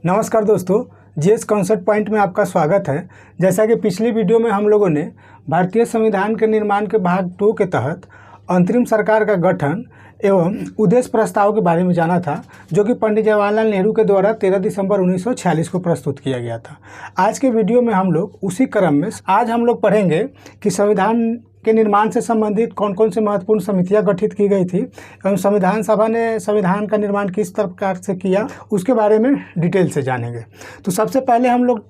नमस्कार दोस्तों, GS concept point में आपका स्वागत है। जैसा कि पिछली वीडियो में हम लोगों ने भारतीय संविधान के निर्माण के भाग 2 के तहत अंतरिम सरकार का गठन एवं उद्देश्य प्रस्ताव के बारे में जाना था, जो कि पंडित जवाहरलाल नेहरू के द्वारा 13 दिसंबर 1946 को प्रस्तुत किया गया था। आज के वीडियो में हम लोग उसी क्रम में आज हम लोग पढ़ेंगे कि संविधान के निर्माण से संबंधित कौन कौन से महत्वपूर्ण समितियां गठित की गई थी एवं संविधान सभा ने संविधान का निर्माण किस प्रकार से किया, उसके बारे में डिटेल से जानेंगे। तो सबसे पहले हम लोग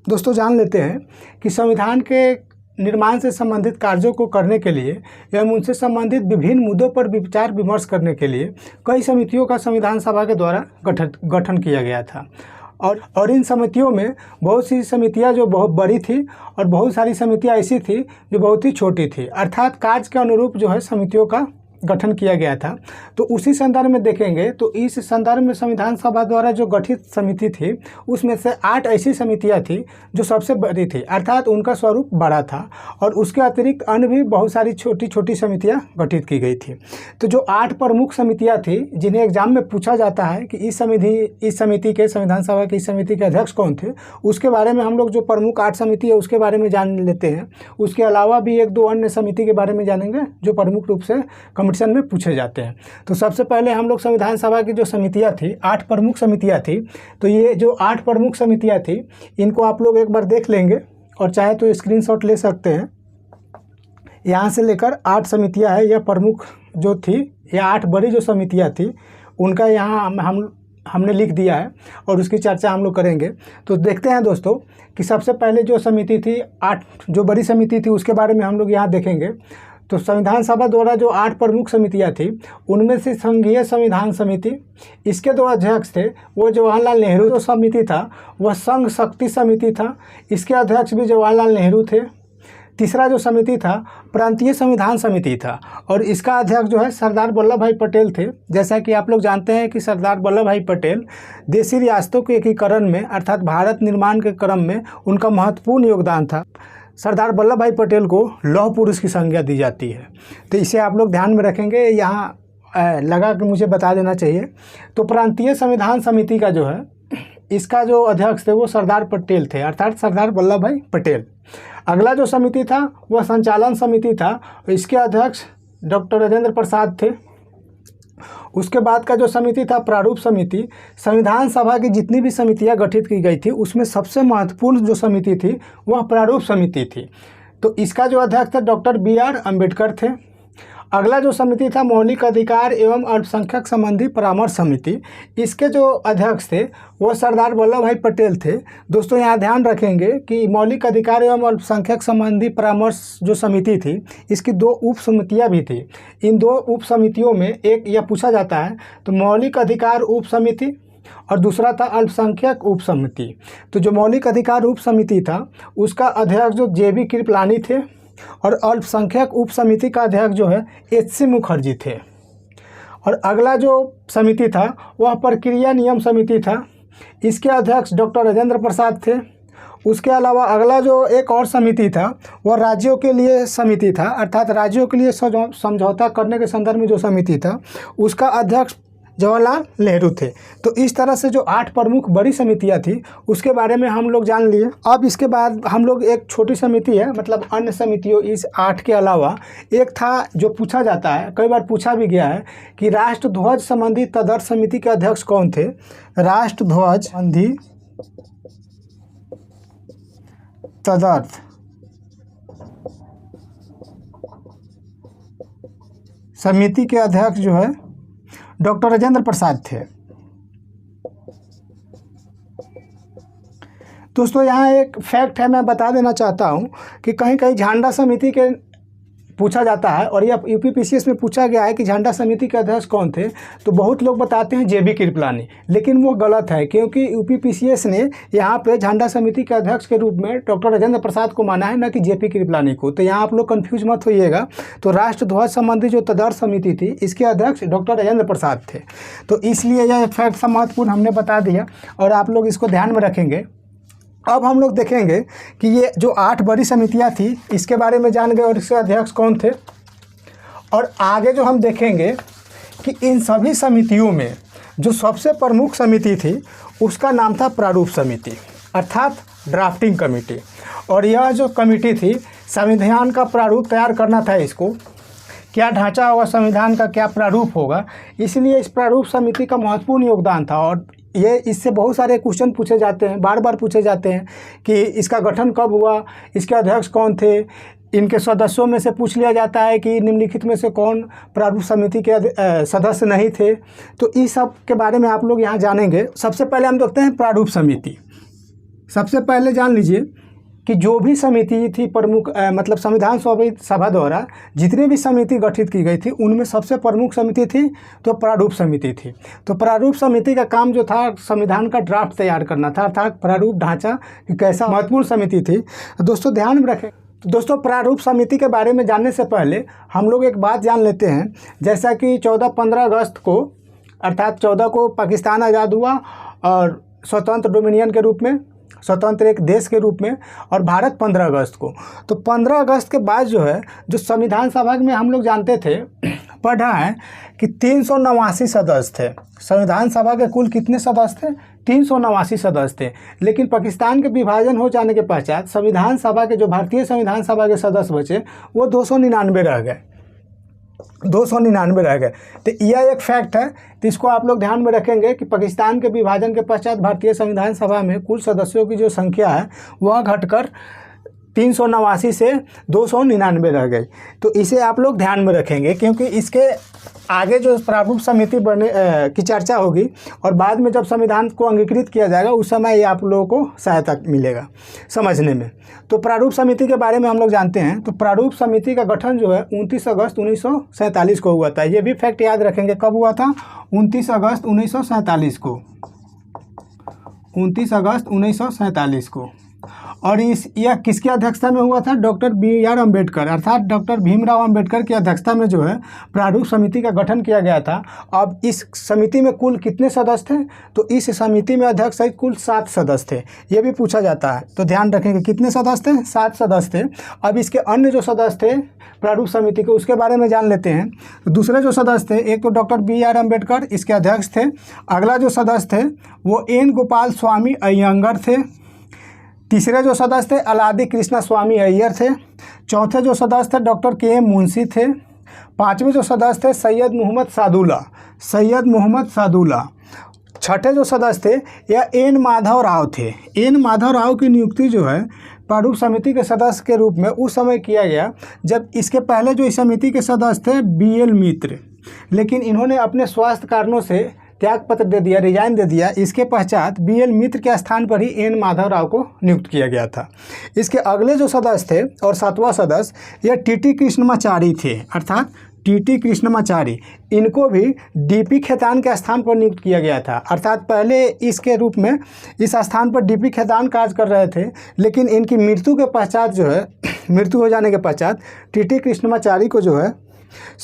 दोस्तों जान लेते हैं कि संविधान के निर्माण से संबंधित कार्यों को करने के लिए एवं उनसे संबंधित विभिन्न मुद्दों पर विचार विमर्श करने के लिए कई समितियों का संविधान सभा के द्वारा गठन किया गया था। और इन समितियों में बहुत सी समितियां जो बहुत बड़ी थी और बहुत सारी समितियां ऐसी थी जो बहुत ही छोटी थी, अर्थात कार्य के अनुरूप जो है समितियों का गठन किया गया था। तो उसी संदर्भ में देखेंगे तो इस संदर्भ में संविधान सभा द्वारा जो गठित समिति थी उसमें से 8 ऐसी समितियां थी जो सबसे बड़ी थी, अर्थात उनका स्वरूप बड़ा था, और उसके अतिरिक्त अन्य भी बहुत सारी छोटी छोटी समितियां गठित की गई थी। तो जो 8 प्रमुख समितियां थी जिन्हें एग्जाम में पूछा जाता है कि इस समिति के संविधान सभा की इस समिति के अध्यक्ष कौन थे, उसके बारे में हम लोग जो प्रमुख 8 समिति है उसके बारे में जान लेते हैं। उसके अलावा भी 1-2 अन्य समिति के बारे में जानेंगे जो प्रमुख रूप से में पूछे जाते हैं। तो सबसे पहले हम लोग संविधान सभा की जो समितियां थी, 8 प्रमुख समितियां थी, तो ये जो 8 प्रमुख समितियां थी इनको आप लोग एक बार देख लेंगे और चाहे तो स्क्रीनशॉट ले सकते हैं। यहाँ से लेकर 8 समितियां हैं, यह प्रमुख जो थी, यह 8 बड़ी जो समितियां थी उनका यहाँ हमने लिख दिया है और उसकी चर्चा हम लोग करेंगे। तो देखते हैं दोस्तों कि सबसे पहले जो समिति थी 8 जो बड़ी समिति थी उसके बारे में हम लोग यहाँ देखेंगे। तो संविधान सभा द्वारा जो 8 प्रमुख समितियां थी उनमें से संघीय संविधान समिति, इसके 2 अध्यक्ष थे, वो जवाहरलाल नेहरू। जो समिति था वह संघ शक्ति समिति था, इसके अध्यक्ष भी जवाहरलाल नेहरू थे। तीसरा जो समिति था प्रांतीय संविधान समिति था और इसका अध्यक्ष जो है सरदार वल्लभ भाई पटेल थे। जैसा कि आप लोग जानते हैं कि सरदार वल्लभ भाई पटेल देशी रियासतों के एकीकरण में अर्थात भारत निर्माण के क्रम में उनका महत्वपूर्ण योगदान था। सरदार वल्लभ भाई पटेल को लौह पुरुष की संज्ञा दी जाती है, तो इसे आप लोग ध्यान में रखेंगे, यहाँ लगा कि मुझे बता देना चाहिए। तो प्रांतीय संविधान समिति का जो है इसका जो अध्यक्ष थे वो सरदार पटेल थे, अर्थात सरदार वल्लभ भाई पटेल। अगला जो समिति था वह संचालन समिति था, इसके अध्यक्ष डॉक्टर राजेंद्र प्रसाद थे। उसके बाद का जो समिति था प्रारूप समिति। संविधान सभा की जितनी भी समितियां गठित की गई थी उसमें सबसे महत्वपूर्ण जो समिति थी वह प्रारूप समिति थी, तो इसका जो अध्यक्ष थे डॉक्टर BR अम्बेडकर थे। अगला जो समिति था मौलिक अधिकार एवं अल्पसंख्यक संबंधी परामर्श समिति, इसके जो अध्यक्ष थे वो सरदार वल्लभ भाई पटेल थे। दोस्तों यहाँ ध्यान रखेंगे कि मौलिक अधिकार एवं अल्पसंख्यक संबंधी परामर्श जो समिति थी इसकी 2 उप समितियाँ भी थी। इन 2 उप समितियों में एक यह पूछा जाता है तो मौलिक अधिकार उप समिति और दूसरा था अल्पसंख्यक उप समिति। तो जो मौलिक अधिकार उप समिति था उसका अध्यक्ष जो JB कृपलानी थे और अल्पसंख्यक उप समिति का अध्यक्ष जो है HC मुखर्जी थे। और अगला जो समिति था वह प्रक्रिया नियम समिति था, इसके अध्यक्ष डॉक्टर राजेंद्र प्रसाद थे। उसके अलावा अगला जो एक और समिति था वह राज्यों के लिए समिति था, अर्थात राज्यों के लिए समझौता करने के संदर्भ में जो समिति था उसका अध्यक्ष जवाहरलाल नेहरू थे। तो इस तरह से जो 8 प्रमुख बड़ी समितियां थी उसके बारे में हम लोग जान लिए। अब इसके बाद हम लोग एक छोटी समिति है, मतलब अन्य समितियों इस 8 के अलावा एक था जो पूछा जाता है, कई बार पूछा भी गया है कि राष्ट्रध्वज संबंधी तदर्थ समिति के अध्यक्ष कौन थे। राष्ट्रध्वज संबंधी तदर्थ समिति के अध्यक्ष जो है डॉक्टर राजेंद्र प्रसाद थे। दोस्तों यहाँ एक फैक्ट है, मैं बता देना चाहता हूँ कि कहीं कहीं झंडा समिति के पूछा जाता है और यह UPPCS में पूछा गया है कि झंडा समिति के अध्यक्ष कौन थे, तो बहुत लोग बताते हैं JB कृपलानी, लेकिन वो गलत है क्योंकि UPPCS ने यहाँ पे झंडा समिति के अध्यक्ष के रूप में डॉक्टर राजेंद्र प्रसाद को माना है, न कि JP कृपलानी को। तो यहाँ आप लोग कन्फ्यूज मत होइएगा। तो राष्ट्रध्वज संबंधी जो तदर्थ समिति थी इसके अध्यक्ष डॉक्टर राजेंद्र प्रसाद थे। तो इसलिए यह फैक्ट महत्वपूर्ण हमने बता दिया और आप लोग इसको ध्यान में रखेंगे। अब हम लोग देखेंगे कि ये जो 8 बड़ी समितियां थी इसके बारे में जान गए और इसके अध्यक्ष कौन थे, और आगे जो हम देखेंगे कि इन सभी समितियों में जो सबसे प्रमुख समिति थी उसका नाम था प्रारूप समिति अर्थात ड्राफ्टिंग कमेटी। और यह जो कमेटी थी संविधान का प्रारूप तैयार करना था, इसको क्या ढांचा होगा संविधान का, क्या प्रारूप होगा, इसलिए इस प्रारूप समिति का महत्वपूर्ण योगदान था। और ये इससे बहुत सारे क्वेश्चन पूछे जाते हैं, बार बार पूछे जाते हैं कि इसका गठन कब हुआ, इसके अध्यक्ष कौन थे, इनके सदस्यों में से पूछ लिया जाता है कि निम्नलिखित में से कौन प्रारूप समिति के सदस्य नहीं थे। तो इस सब के बारे में आप लोग यहाँ जानेंगे। सबसे पहले हम देखते हैं प्रारूप समिति। सबसे पहले जान लीजिए कि जो भी समिति थी प्रमुख मतलब संविधान सभा द्वारा जितनी भी समिति गठित की गई थी उनमें सबसे प्रमुख समिति थी तो प्रारूप समिति थी। तो प्रारूप समिति का काम जो था संविधान का ड्राफ्ट तैयार करना था, अर्थात प्रारूप ढांचा कि कैसा महत्वपूर्ण समिति थी। दोस्तों ध्यान में रखें। तो दोस्तों प्रारूप समिति के बारे में जानने से पहले हम लोग एक बात जान लेते हैं। जैसा कि 14-15 अगस्त को अर्थात 14 को पाकिस्तान आज़ाद हुआ और स्वतंत्र डोमिनियन के रूप में, स्वतंत्र एक देश के रूप में, और भारत 15 अगस्त को। तो 15 अगस्त के बाद जो है जो संविधान सभा में हम लोग जानते थे, पढ़ा है कि 389 सदस्य थे। संविधान सभा के कुल कितने सदस्य थे? 389 सदस्य थे। लेकिन पाकिस्तान के विभाजन हो जाने के पश्चात संविधान सभा के जो भारतीय संविधान सभा के सदस्य बचे वो 299 रह गए, 299 रह गए। तो यह एक फैक्ट है, तो इसको आप लोग ध्यान में रखेंगे कि पाकिस्तान के विभाजन के पश्चात भारतीय संविधान सभा में कुल सदस्यों की जो संख्या है वह घटकर 389 से 299 रह गई। तो इसे आप लोग ध्यान में रखेंगे क्योंकि इसके आगे जो प्रारूप समिति बने की चर्चा होगी और बाद में जब संविधान को अंगीकृत किया जाएगा उस समय ये आप लोगों को सहायता मिलेगा समझने में। तो प्रारूप समिति के बारे में हम लोग जानते हैं। तो प्रारूप समिति का गठन जो है 29 अगस्त 1947 को हुआ था। ये भी फैक्ट याद रखेंगे, कब हुआ था? 29 अगस्त 1947 को, 29 अगस्त 1947 को। और यह किसकी अध्यक्षता में हुआ था? Doctor B.R. अम्बेडकर अर्थात डॉक्टर भीमराव अम्बेडकर की अध्यक्षता में जो है प्रारूप समिति का गठन किया गया था। अब इस समिति में कुल कितने सदस्य थे? तो इस समिति में अध्यक्ष सहित कुल 7 सदस्य थे। ये भी पूछा जाता है, तो ध्यान रखेंगे कितने सदस्य थे? 7 सदस्य थे। अब इसके अन्य जो सदस्य थे प्रारूप समिति के उसके बारे में जान लेते हैं। दूसरे जो सदस्य थे, एक तो डॉक्टर B.R. अम्बेडकर इसके अध्यक्ष थे। अगला जो सदस्य थे वो N. गोपाल स्वामी अयंगर थे। तीसरे जो सदस्य थे अलादी कृष्णा स्वामी अय्यर थे। चौथे जो सदस्य थे डॉक्टर K.M. मुंशी थे। पांचवें जो सदस्य थे सैयद मोहम्मद सादुल्ला। छठे जो सदस्य थे यह N. माधव राव थे। N. माधव राव की नियुक्ति जो है प्रारूप समिति के सदस्य के रूप में उस समय किया गया जब इसके पहले जो इस समिति के सदस्य थे B.L. मित्र, लेकिन इन्होंने अपने स्वास्थ्य कारणों से त्याग पत्र दे दिया, रिजाइन दे दिया। इसके पश्चात B.L. मित्र के स्थान पर ही N. माधव राव को नियुक्त किया गया था। इसके अगले जो सदस्य थे और 7वां सदस्य यह T.T. कृष्णमाचारी थे अर्थात T.T. कृष्णमाचारी। इनको भी D.P. खेतान के स्थान पर नियुक्त किया गया था। अर्थात पहले इसके रूप में इस स्थान पर D.P. खेतान कार्य कर रहे थे, लेकिन इनकी मृत्यु के पश्चात जो है मृत्यु हो जाने के पश्चात T.T. कृष्णमाचारी को जो है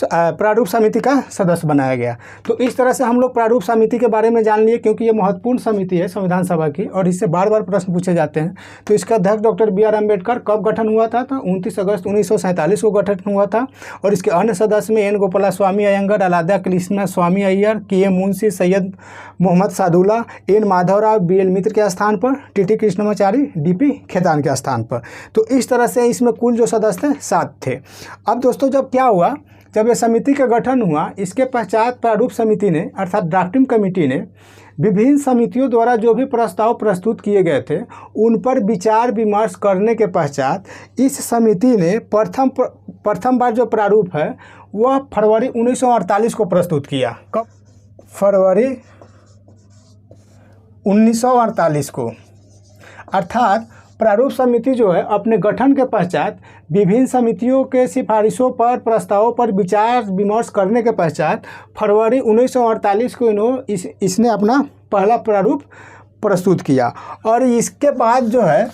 प्रारूप समिति का सदस्य बनाया गया। तो इस तरह से हम लोग प्रारूप समिति के बारे में जान लिए क्योंकि ये महत्वपूर्ण समिति है संविधान सभा की और इससे बार बार प्रश्न पूछे जाते हैं। तो इसका अध्यक्ष डॉक्टर B.R. अम्बेडकर कब गठन हुआ था? 29 अगस्त 1947 को गठन हुआ था। और इसके अन्य सदस्य में N. गोपाल स्वामी अयंगर, अलादा कृष्णा स्वामी Iyer, K.M. Munshi, Syed Mohammad Sadulla, N. Madhav Rao B.L. मित्र के स्थान पर, T.T. कृष्णमाचारी D.P. खेतान के स्थान पर। तो इस तरह से इसमें कुल जो सदस्य थे 7 थे। अब दोस्तों जब क्या हुआ, जब यह समिति का गठन हुआ इसके पश्चात प्रारूप समिति ने अर्थात ड्राफ्टिंग कमेटी ने विभिन्न समितियों द्वारा जो भी प्रस्ताव प्रस्तुत किए गए थे उन पर विचार विमर्श करने के पश्चात इस समिति ने प्रथम बार जो प्रारूप है वह फरवरी 1948 को प्रस्तुत किया। कब? फरवरी 1948 को। अर्थात प्रारूप समिति जो है अपने गठन के पश्चात विभिन्न समितियों के सिफारिशों पर प्रस्तावों पर विचार विमर्श करने के पश्चात फरवरी 1948 को इसने अपना पहला प्रारूप प्रस्तुत किया। और इसके बाद जो है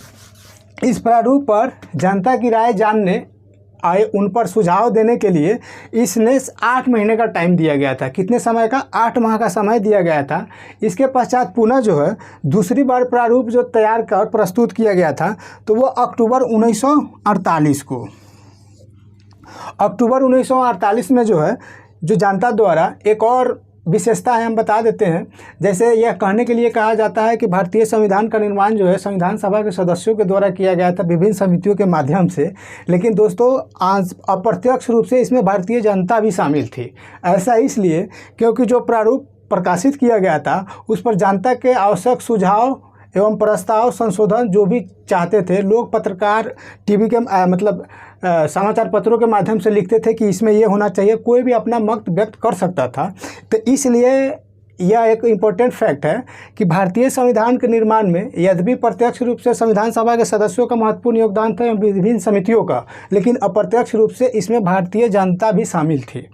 इस प्रारूप पर जनता की राय जानने आए, उन पर सुझाव देने के लिए इसने 8 महीने का टाइम दिया गया था। कितने समय का? 8 माह का समय दिया गया था। इसके पश्चात पुनः जो है दूसरी बार प्रारूप जो तैयार कर प्रस्तुत किया गया था तो वो अक्टूबर 1948 को। अक्टूबर 1948 में जो है जो जनता द्वारा एक और विशेषता है हम बता देते हैं। जैसे यह कहने के लिए कहा जाता है कि भारतीय संविधान का निर्माण जो है संविधान सभा के सदस्यों के द्वारा किया गया था विभिन्न समितियों के माध्यम से, लेकिन दोस्तों अप्रत्यक्ष रूप से इसमें भारतीय जनता भी शामिल थी। ऐसा इसलिए क्योंकि जो प्रारूप प्रकाशित किया गया था उस पर जनता के आवश्यक सुझाव एवं प्रस्ताव संशोधन जो भी चाहते थे, लोग पत्रकार टीवी के समाचार पत्रों के माध्यम से लिखते थे कि इसमें ये होना चाहिए, कोई भी अपना मत व्यक्त कर सकता था। तो इसलिए यह एक इम्पोर्टेंट फैक्ट है कि भारतीय संविधान के निर्माण में यद्यपि प्रत्यक्ष रूप से संविधान सभा के सदस्यों का महत्वपूर्ण योगदान था एवं विभिन्न समितियों का, लेकिन अप्रत्यक्ष रूप से इसमें भारतीय जनता भी शामिल थी।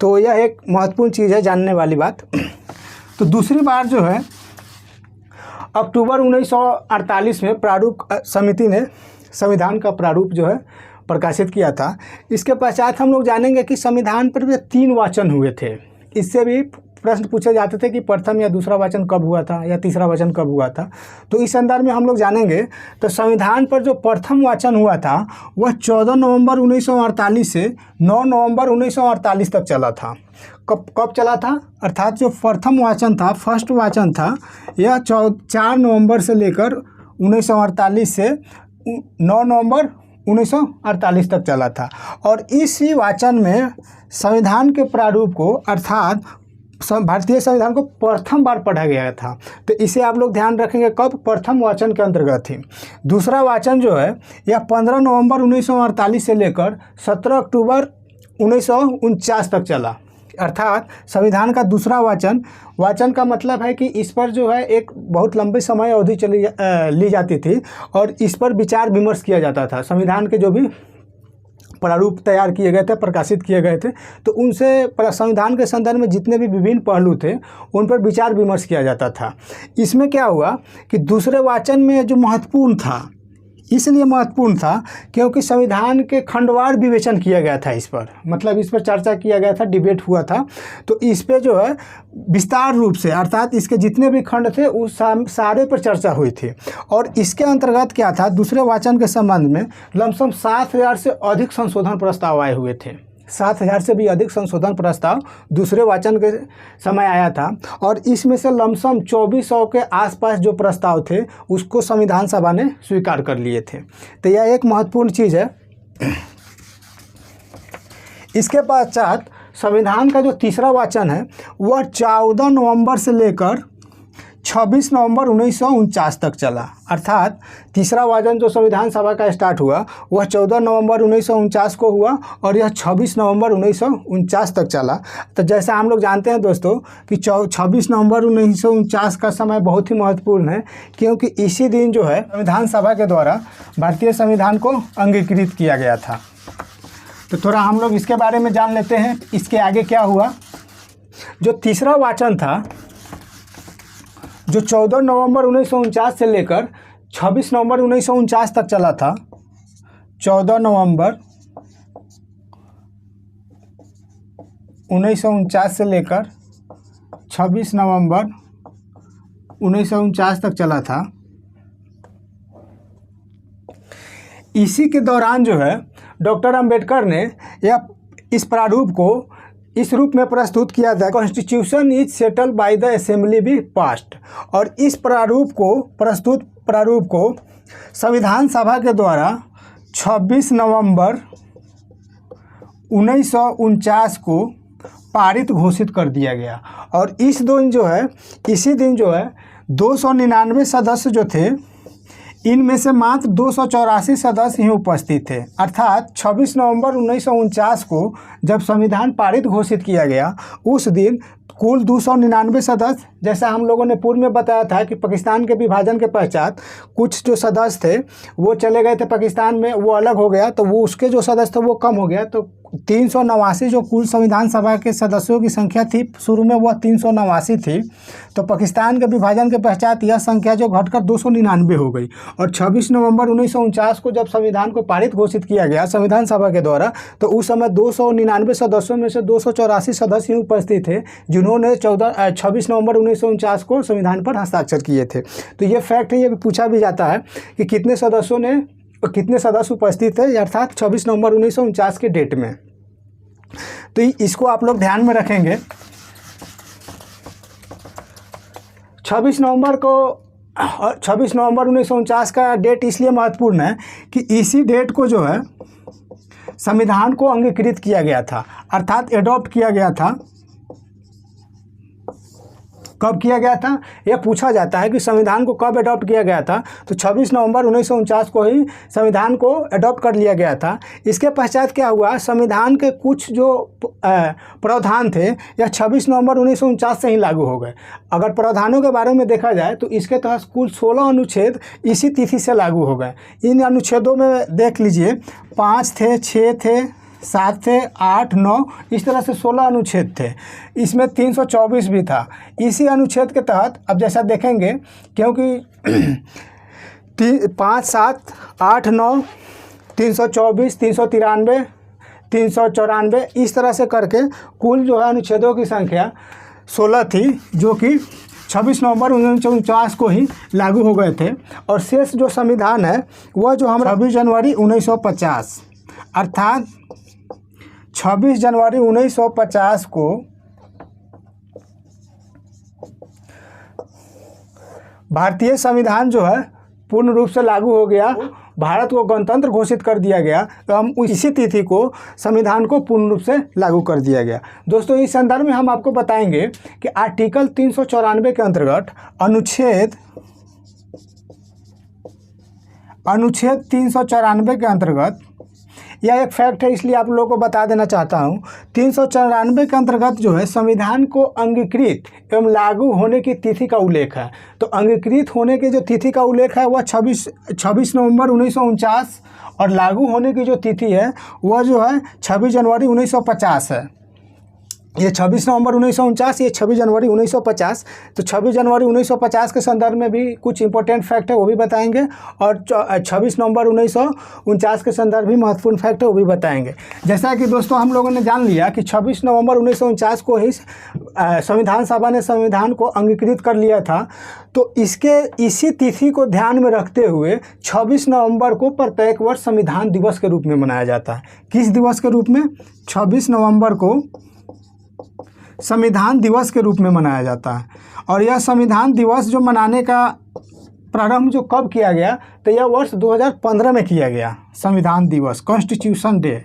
तो यह एक महत्वपूर्ण चीज़ है, जानने वाली बात। तो दूसरी बार जो है अक्टूबर 1948 में प्रारूप समिति ने संविधान का प्रारूप जो है प्रकाशित किया था। इसके पश्चात हम लोग जानेंगे कि संविधान पर 3 वाचन हुए थे। इससे भी प्रश्न पूछे जाते थे कि प्रथम या दूसरा वाचन कब हुआ था या तीसरा वाचन कब हुआ था। तो इस संदर्भ में हम लोग जानेंगे। तो संविधान पर जो प्रथम वाचन हुआ था वह 14 नवंबर 1948 से 9 नवंबर 1948 तक चला था। कब चला था? अर्थात जो प्रथम वाचन था, फर्स्ट वाचन था, यह 4 नवंबर से लेकर 1948 से 9 नवंबर 1948 तक चला था। और इसी वाचन में संविधान के प्रारूप को अर्थात भारतीय संविधान को प्रथम बार पढ़ा गया था। तो इसे आप लोग ध्यान रखेंगे कब? प्रथम वाचन के अंतर्गत थी। दूसरा वाचन जो है यह 15 नवंबर 1948 से लेकर 17 अक्टूबर 1949 तक चला। अर्थात संविधान का दूसरा वाचन का मतलब है कि इस पर जो है एक बहुत लंबे समय अवधि ली जाती थी और इस पर विचार विमर्श किया जाता था। संविधान के जो भी प्रारूप तैयार किए गए थे, प्रकाशित किए गए थे, तो उनसे संविधान के संदर्भ में जितने भी विभिन्न पहलू थे उन पर विचार विमर्श किया जाता था। इसमें क्या हुआ कि दूसरे वाचन में जो महत्वपूर्ण था, इसलिए महत्वपूर्ण था क्योंकि संविधान के खंडवार विवेचन किया गया था। इस पर मतलब इस पर चर्चा किया गया था, डिबेट हुआ था। तो इस पे जो है विस्तार रूप से अर्थात इसके जितने भी खंड थे उस सारे पर चर्चा हुई थी। और इसके अंतर्गत क्या था, दूसरे वाचन के संबंध में लमसम 7,000 से अधिक संशोधन प्रस्ताव आए हुए थे। 7,000 से भी अधिक संशोधन प्रस्ताव दूसरे वाचन के समय आया था। और इसमें से लमसम 2400 के आसपास जो प्रस्ताव थे उसको संविधान सभा ने स्वीकार कर लिए थे। तो यह एक महत्वपूर्ण चीज़ है। इसके पश्चात संविधान का जो तीसरा वाचन है वह 14 नवंबर से लेकर 26 नवंबर 1949 तक चला। अर्थात तीसरा वाचन जो संविधान सभा का स्टार्ट हुआ वह 14 नवंबर 1949 को हुआ और यह 26 नवंबर 1949 तक चला। तो जैसा हम लोग जानते हैं दोस्तों कि 26 नवंबर 1949 का समय बहुत ही महत्वपूर्ण है क्योंकि इसी दिन जो है संविधान सभा के द्वारा भारतीय संविधान को अंगीकृत किया गया था। तो थोड़ा हम लोग इसके बारे में जान लेते हैं, इसके आगे क्या हुआ। जो तीसरा वाचन था जो 14 नवंबर 1949 से लेकर 26 नवंबर 1949 तक चला था। 14 नवंबर 1949 से लेकर 26 नवंबर 1949 तक चला था। इसी के दौरान जो है डॉक्टर अंबेडकर ने यह इस प्रारूप को इस रूप में प्रस्तुत किया था, constitution is settled by the assembly be passed. और इस प्रारूप को संविधान सभा के द्वारा 26 नवंबर 1949 को पारित घोषित कर दिया गया। और इसी दिन जो है 299 सदस्य जो थे, इनमें से मात्र 284 सदस्य ही उपस्थित थे। अर्थात 26 नवंबर 1949 को जब संविधान पारित घोषित किया गया उस दिन कुल 299 सदस्य, जैसा हम लोगों ने पूर्व में बताया था कि पाकिस्तान के विभाजन के पश्चात कुछ जो सदस्य थे वो चले गए थे पाकिस्तान में, वो अलग हो गया, तो वो उसके जो सदस्य थे वो कम हो गया। तो 389 जो कुल संविधान सभा के सदस्यों की संख्या थी शुरू में वह 389 थी। तो पाकिस्तान के विभाजन के पश्चात यह संख्या जो घटकर 299 हो गई। और 26 नवंबर 1949 को जब संविधान को पारित घोषित किया गया संविधान सभा के द्वारा, तो उस समय 299 सदस्यों में से 284 सदस्य ही उपस्थित थे जिन्होंने 26 नवंबर 1949 को संविधान पर हस्ताक्षर किए थे। तो ये फैक्ट है, ये पूछा भी जाता है कि कितने सदस्य उपस्थित थे, अर्थात 26 नवंबर 1949 के डेट में। तो इसको आप लोग ध्यान में रखेंगे। 26 नवंबर 1949 का डेट इसलिए महत्वपूर्ण है कि इसी डेट को जो है संविधान को अंगीकृत किया गया था, अर्थात एडॉप्ट किया गया था। कब किया गया था, यह पूछा जाता है कि संविधान को कब एडॉप्ट किया गया था। तो 26 नवंबर 1949 को ही संविधान को एडॉप्ट कर लिया गया था। इसके पश्चात क्या हुआ, संविधान के कुछ जो प्रावधान थे यह 26 नवंबर 1949 से ही लागू हो गए। अगर प्रावधानों के बारे में देखा जाए तो इसके तहत कुल 16 अनुच्छेद इसी तिथि से लागू हो गए। इन अनुच्छेदों में देख लीजिए 5 थे, 6 थे, 7 थे, 8, 9, इस तरह से 16 अनुच्छेद थे। इसमें 324 भी था। इसी अनुच्छेद के तहत अब जैसा देखेंगे, क्योंकि 5, 7, 8, 9, 324, 393, 394 इस तरह से करके कुल जो है अनुच्छेदों की संख्या 16 थी, जो कि 26 नवंबर 1949 को ही लागू हो गए थे। और शेष जो संविधान है वह जो हमारा 26 जनवरी 1950 अर्थात 26 जनवरी 1950 को भारतीय संविधान जो है पूर्ण रूप से लागू हो गया, भारत को गणतंत्र घोषित कर दिया गया। तो हम इसी तिथि को संविधान को पूर्ण रूप से लागू कर दिया गया। दोस्तों, इस संदर्भ में हम आपको बताएंगे कि आर्टिकल 394 के अंतर्गत अनुच्छेद 394 के अंतर्गत, यह एक फैक्ट है इसलिए आप लोगों को बता देना चाहता हूँ, 394 के अंतर्गत जो है संविधान को अंगीकृत एवं लागू होने की तिथि का उल्लेख है। तो अंगीकृत होने की जो तिथि का उल्लेख है वह 26 नवंबर 1949 और लागू होने की जो तिथि है वह जो है 26 जनवरी 1950 है। ये 26 नवंबर 1949, ये 26 जनवरी 1950। तो 26 जनवरी 1950 के संदर्भ में भी कुछ इंपॉर्टेंट फैक्ट है वो भी बताएंगे, और 26 नवंबर 1949 के संदर्भ भी महत्वपूर्ण फैक्ट है वो भी बताएंगे। जैसा कि दोस्तों हम लोगों ने जान लिया कि 26 नवंबर 1949 को ही संविधान सभा ने संविधान को अंगीकृत कर लिया था। तो इसी तिथि को ध्यान में रखते हुए 26 नवंबर को प्रत्येक वर्ष संविधान दिवस के रूप में मनाया जाता है। किस दिवस के रूप में? 26 नवंबर को संविधान दिवस के रूप में मनाया जाता है। और यह संविधान दिवस जो मनाने का प्रारंभ जो कब किया गया, तो यह वर्ष 2015 में किया गया। संविधान दिवस, कॉन्स्टिट्यूशन डे,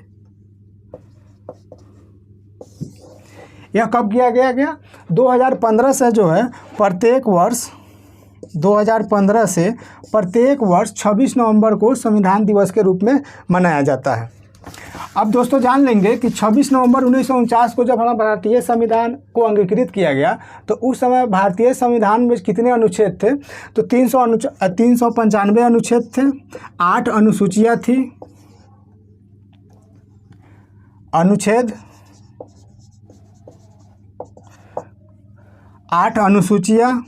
यह कब किया गया 2015 से जो है प्रत्येक वर्ष 2015 से प्रत्येक वर्ष 26 नवंबर को संविधान दिवस के रूप में मनाया जाता है। अब दोस्तों जान लेंगे कि 26 नवंबर 1949 को जब हमारा भारतीय संविधान को अंगीकृत किया गया तो उस समय भारतीय संविधान में कितने अनुच्छेद थे? तो 395 अनुच्छेद थे, 8 अनुसूचियाँ थी, अनुच्छेद 8 अनुसूचियाँ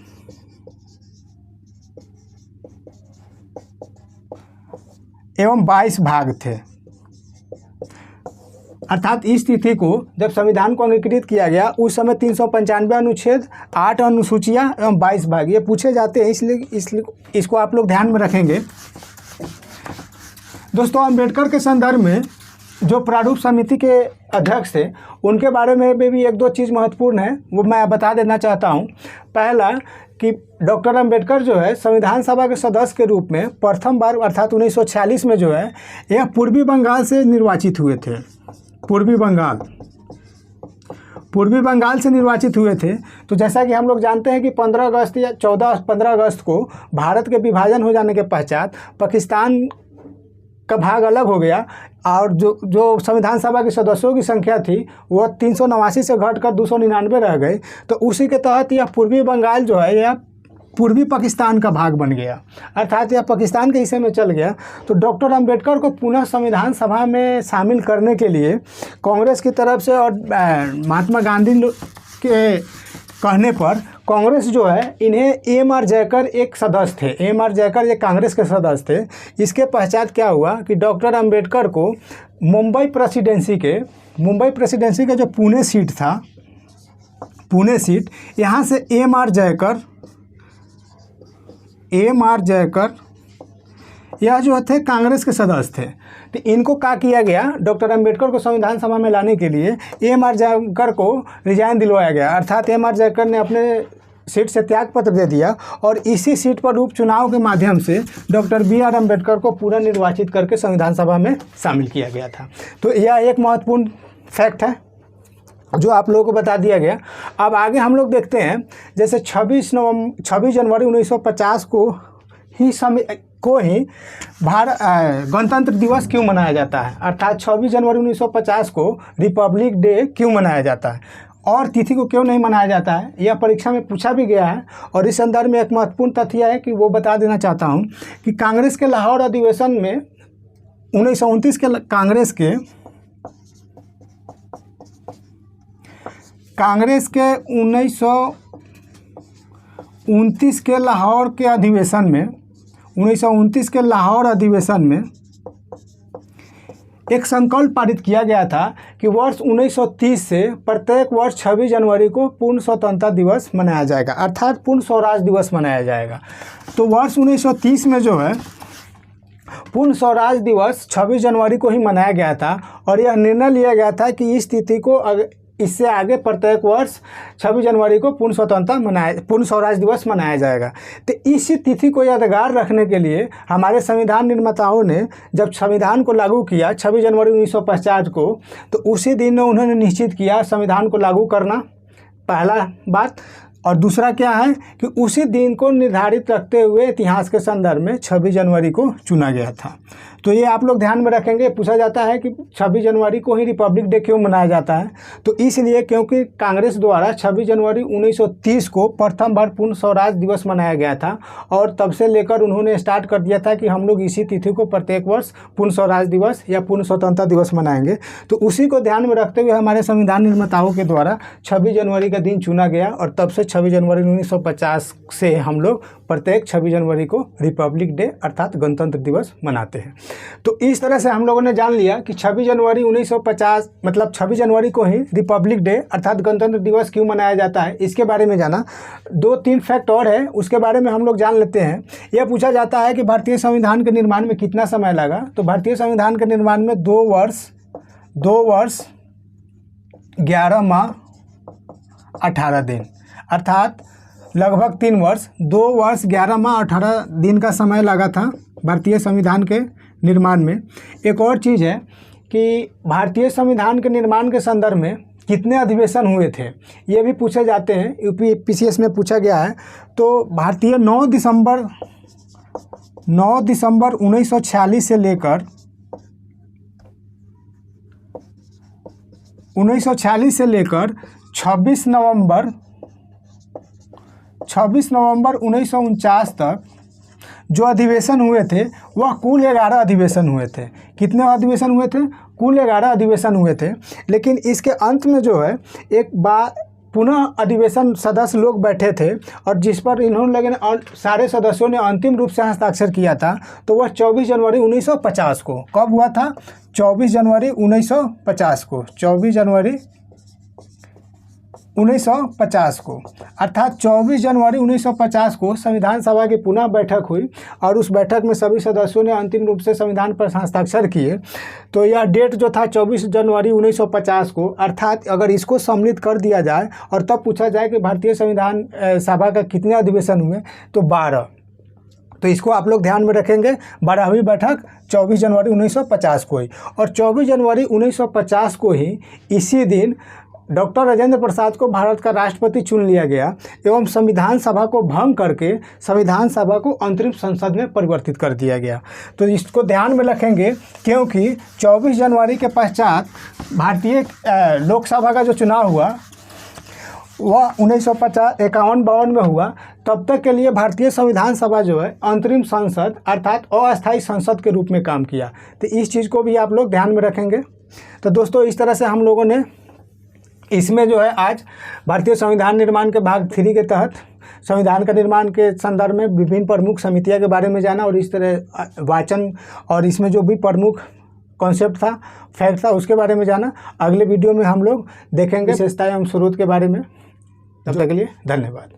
एवं 22 भाग थे। अर्थात इस तिथि को जब संविधान को अंगीकृत किया गया उस समय 395 अनुच्छेद, 8 अनुसूचियाँ एवं 22 भाग ये पूछे जाते हैं, इसलिए इसको आप लोग ध्यान में रखेंगे। दोस्तों, अम्बेडकर के संदर्भ में जो प्रारूप समिति के अध्यक्ष थे उनके बारे में भी एक दो चीज़ महत्वपूर्ण है, वो मैं बता देना चाहता हूँ। पहला कि डॉक्टर अम्बेडकर जो है संविधान सभा के सदस्य के रूप में प्रथम बार अर्थात 1946 में जो है यह पूर्वी बंगाल से निर्वाचित हुए थे। पूर्वी बंगाल से निर्वाचित हुए थे। तो जैसा कि हम लोग जानते हैं कि 15 अगस्त या 15 अगस्त को भारत के विभाजन हो जाने के पश्चात पाकिस्तान का भाग अलग हो गया और जो संविधान सभा के सदस्यों की संख्या थी वह 389 से घटकर 299 रह गई। तो उसी के तहत यह पूर्वी बंगाल जो है यह पूर्वी पाकिस्तान का भाग बन गया, अर्थात यह पाकिस्तान के हिस्से में चल गया। तो डॉक्टर अंबेडकर को पुनः संविधान सभा में शामिल करने के लिए कांग्रेस की तरफ से और महात्मा गांधी के कहने पर कांग्रेस जो है इन्हें एम.आर. जयकर एक सदस्य थे। एम.आर. जयकर ये कांग्रेस के सदस्य थे। इसके पश्चात क्या हुआ कि डॉक्टर अंबेडकर को मुंबई प्रेसिडेंसी के जो पुणे सीट था, पुणे सीट, यहाँ से एम.आर. जयकर यह जो थे कांग्रेस के सदस्य थे। तो इनको क्या किया गया, डॉक्टर अंबेडकर को संविधान सभा में लाने के लिए एम.आर. जयकर को रिजाइन दिलवाया गया। अर्थात एम.आर. जयकर ने अपने सीट से त्याग पत्र दे दिया और इसी सीट पर उपचुनाव के माध्यम से डॉक्टर B.R. अम्बेडकर को पूरा निर्वाचित करके संविधान सभा में शामिल किया गया था। तो यह एक महत्वपूर्ण फैक्ट है जो आप लोगों को बता दिया गया। अब आगे हम लोग देखते हैं, जैसे 26 जनवरी 1950 को ही गणतंत्र दिवस क्यों मनाया जाता है, अर्थात 26 जनवरी 1950 को रिपब्लिक डे क्यों मनाया जाता है और तिथि को क्यों नहीं मनाया जाता है, यह परीक्षा में पूछा भी गया है। और इस संदर्भ में एक महत्वपूर्ण तथ्य है कि वो बता देना चाहता हूँ कि कांग्रेस के लाहौर अधिवेशन में 1929 के कांग्रेस के 1929 के लाहौर के अधिवेशन में 1929 के लाहौर अधिवेशन में एक संकल्प पारित किया गया था कि वर्ष 1930 से प्रत्येक वर्ष 26 जनवरी को पूर्ण स्वतंत्रता दिवस मनाया जाएगा, अर्थात पूर्ण स्वराज दिवस मनाया जाएगा। तो वर्ष 1930 में जो है पूर्ण स्वराज दिवस 26 जनवरी को ही मनाया गया था और यह निर्णय लिया गया था कि इस तिथि को इससे आगे प्रत्येक वर्ष 26 जनवरी को पूर्ण स्वराज दिवस मनाया जाएगा। तो इसी तिथि को यादगार रखने के लिए हमारे संविधान निर्माताओं ने जब संविधान को लागू किया 26 जनवरी 1950 को, तो उसी दिन उन्होंने निश्चित किया संविधान को लागू करना, पहला बात। और दूसरा क्या है कि उसी दिन को निर्धारित रखते हुए इतिहास के संदर्भ में 26 जनवरी को चुना गया था। तो ये आप लोग ध्यान में रखेंगे। पूछा जाता है कि 26 जनवरी को ही रिपब्लिक डे क्यों मनाया जाता है, तो इसलिए क्योंकि कांग्रेस द्वारा 26 जनवरी 1930 को प्रथम बार पूर्ण स्वराज दिवस मनाया गया था और तब से लेकर उन्होंने स्टार्ट कर दिया था कि हम लोग इसी तिथि को प्रत्येक वर्ष पूर्ण स्वराज दिवस या पूर्ण स्वतंत्रता दिवस मनाएंगे। तो उसी को ध्यान में रखते हुए हमारे संविधान निर्माताओं के द्वारा 26 जनवरी का दिन चुना गया और तब से 26 जनवरी 1950 से हम लोग प्रत्येक 26 जनवरी को रिपब्लिक डे अर्थात गणतंत्र दिवस मनाते हैं। तो इस तरह से हम लोगों ने जान लिया कि 26 जनवरी 1950 मतलब 26 जनवरी को ही रिपब्लिक डे अर्थात गणतंत्र दिवस क्यों मनाया जाता है, इसके बारे में जाना। 2-3 फैक्ट और है, उसके बारे में हम लोग जान लेते हैं। यह पूछा जाता है कि भारतीय संविधान के निर्माण में कितना समय लगा, तो भारतीय संविधान के निर्माण में 2 वर्ष 11 माह 18 दिन अर्थात लगभग 3 वर्ष, 2 वर्ष 11 माह 18 दिन का समय लगा था भारतीय संविधान के निर्माण में। एक और चीज़ है कि भारतीय संविधान के निर्माण के संदर्भ में कितने अधिवेशन हुए थे, ये भी पूछे जाते हैं। UPSC में पूछा गया है। तो भारतीय 9 दिसंबर 1946 से लेकर 26 नवंबर 1949 तक जो अधिवेशन हुए थे वह कुल 11 अधिवेशन हुए थे। कितने अधिवेशन हुए थे? कुल 11 अधिवेशन हुए थे। लेकिन इसके अंत में जो है एक बार पुनः अधिवेशन सदस्य लोग बैठे थे और जिस पर इन्होंने लगे सारे सदस्यों ने अंतिम रूप से हस्ताक्षर किया था, तो वह 24 जनवरी 1950 को कब हुआ था? 24 जनवरी 1950 को 24 जनवरी 1950 को अर्थात 24 जनवरी 1950 को संविधान सभा की पुनः बैठक हुई और उस बैठक में सभी सदस्यों ने अंतिम रूप से संविधान पर हस्ताक्षर किए। तो यह डेट जो था 24 जनवरी 1950 को, अर्थात अगर इसको सम्मिलित कर दिया जाए और तब पूछा जाए कि भारतीय संविधान सभा का कितने अधिवेशन हुए, तो 12। तो इसको आप लोग ध्यान में रखेंगे। 12वीं बैठक 24 जनवरी 1950 को ही, और 24 जनवरी 1950 को ही इसी दिन डॉक्टर राजेंद्र प्रसाद को भारत का राष्ट्रपति चुन लिया गया एवं संविधान सभा को भंग करके संविधान सभा को अंतरिम संसद में परिवर्तित कर दिया गया। तो इसको ध्यान में रखेंगे क्योंकि 24 जनवरी के पश्चात भारतीय लोकसभा का जो चुनाव हुआ वह 1951-52 में हुआ। तब तक के लिए भारतीय संविधान सभा जो है अंतरिम संसद अर्थात अस्थायी संसद के रूप में काम किया। तो इस चीज़ को भी आप लोग ध्यान में रखेंगे। तो दोस्तों इस तरह से हम लोगों ने इसमें जो है आज भारतीय संविधान निर्माण के भाग 3 के तहत संविधान का निर्माण के संदर्भ में विभिन्न प्रमुख समितियों के बारे में जाना और इस तरह वाचन और इसमें जो भी प्रमुख कॉन्सेप्ट था, फैक्ट था, उसके बारे में जाना। अगले वीडियो में हम लोग देखेंगे विशेषताएं एवं स्रोत के बारे में। तब तक के लिए धन्यवाद।